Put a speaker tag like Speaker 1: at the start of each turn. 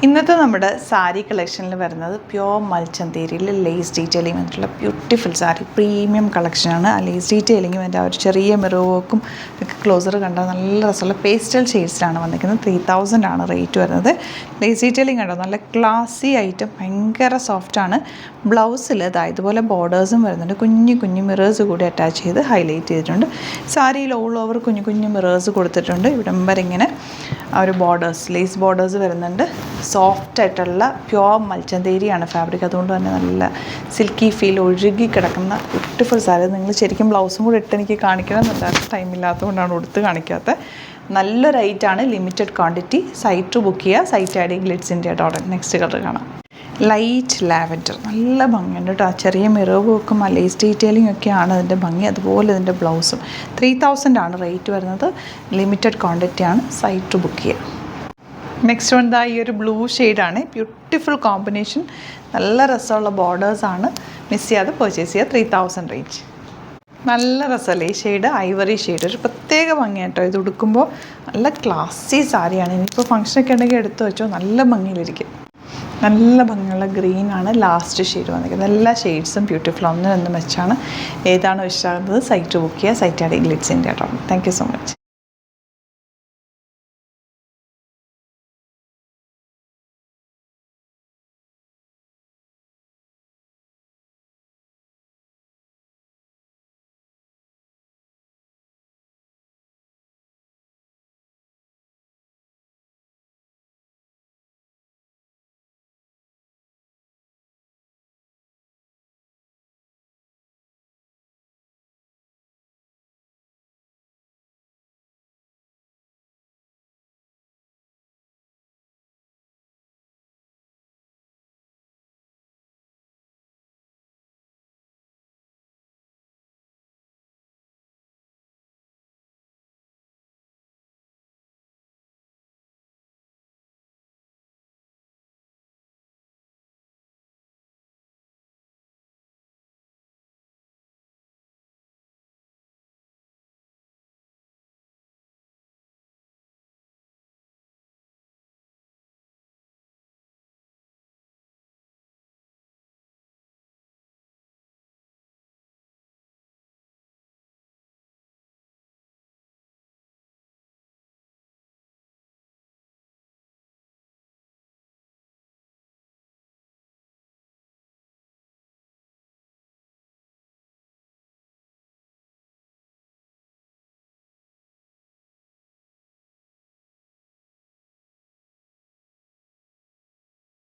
Speaker 1: ഇന്നത്തെ നമ്മുടെ സാരി കളക്ഷനിൽ വരുന്നത് പ്യോർ മൽച്ചന്തേരിയിൽ ലേസ് ഡീറ്റെയിലിംഗ് വന്നിട്ടുള്ള ബ്യൂട്ടിഫുൾ സാരി പ്രീമിയം കളക്ഷനാണ്. ആ ലേസ് ഡീറ്റെയിലിംഗ് എൻ്റെ ആ ഒരു ചെറിയ മിറർ വർക്കും ഒക്കെ ക്ലോസർ കണ്ടാൽ നല്ല രസമുള്ള പേസ്റ്റൽ ഷെയ്ഡ്സിലാണ് വന്നിരിക്കുന്നത്. 3000 ആണ് റേറ്റ് വരുന്നത്. ലേസ് ഡീറ്റെയിലിംഗ് കണ്ടോ, നല്ല ക്ലാസി ഐറ്റം, ഭയങ്കര സോഫ്റ്റാണ്. ബ്ലൗസിൽ ഇതുപോലെ ബോർഡേഴ്സും വരുന്നുണ്ട്. കുഞ്ഞു കുഞ്ഞു മിറേഴ്സ് കൂടി അറ്റാച്ച് ചെയ്ത് ഹൈലൈറ്റ് ചെയ്തിട്ടുണ്ട്. സാരിയിൽ ഓൾ ഓവർ കുഞ്ഞു കുഞ്ഞു മിറേഴ്സ് കൊടുത്തിട്ടുണ്ട്. ഇവിടം വരെ ഇങ്ങനെ ആ ഒരു ബോർഡേഴ്സ്, ലേസ് ബോർഡേഴ്സ് വരുന്നുണ്ട്. സോഫ്റ്റ് ആയിട്ടുള്ള പ്യോർ മൽച്ചന്തേരിയാണ് ഫാബ്രിക്. അതുകൊണ്ട് തന്നെ നല്ല സിൽക്കി ഫീൽ, ഒഴുകി കിടക്കുന്ന ബ്യൂട്ടിഫുൾ സാരി. നിങ്ങൾ ശരിക്കും ബ്ലൗസും കൂടെ ഇട്ട് എനിക്ക് കാണിക്കണം എന്നുണ്ടായിരുന്നു, ടൈമില്ലാത്തതുകൊണ്ടാണ് ഉടുത്ത് കാണിക്കാത്തത്. നല്ല റേറ്റാണ്, ലിമിറ്റഡ് ക്വാണ്ടിറ്റി. സൈറ്റ് ബുക്ക് ചെയ്യുക. Site I D glitzs.in. Next colour കാണാം. ലൈറ്റ് ലാവൻഡർ, നല്ല ഭംഗിയുണ്ട് കേട്ടോ. ചെറിയ മിറർ വർക്കും ലേസ് ഡീറ്റെയിലിംഗ് ഒക്കെയാണ് അതിൻ്റെ ഭംഗി. അതുപോലെ ഇതിൻ്റെ ബ്ലൗസും 3000 ആണ് റേറ്റ് വരുന്നത്. ലിമിറ്റഡ് ക്വാണ്ടിറ്റിയാണ്. സൈറ്റ് ബുക്ക് ചെയ്യുക. നെക്സ്റ്റ് വൺ ഈ ഒരു ബ്ലൂ ഷെയ്ഡാണ്. ബ്യൂട്ടിഫുൾ കോമ്പിനേഷൻ, നല്ല രസമുള്ള ബോർഡേഴ്സാണ്. മിസ് ചെയ്യാതെ പർച്ചേസ് ചെയ്യുക. 3000 റേഞ്ച്. നല്ല രസമല്ലേ ഈ ഷെയ്ഡ്? ഐവറി ഷെയ്ഡ്, ഒരു പ്രത്യേക ഭംഗിയായിട്ടോ. ഇത് ഉടുക്കുമ്പോൾ നല്ല ക്ലാസി സാരിയാണ്. ഇനിയിപ്പോൾ ഫംഗ്ഷനൊക്കെ ഉണ്ടെങ്കിൽ എടുത്തു വെച്ചോ, നല്ല ഭംഗിയിലിരിക്കും. നല്ല ഭംഗിയുള്ള ഗ്രീനാണ് ലാസ്റ്റ് ഷെയ്ഡ് വന്നിരിക്കുന്നത്. എല്ലാ ഷെയ്ഡ്സും ബ്യൂട്ടിഫുൾ, ഒന്നും വെച്ചാണ്. ഏതാണോ ഇഷ്ടമാകുന്നത് സൈറ്റ് ബുക്ക് ചെയ്യുക. Site I D glitzs.in. Thank you so much.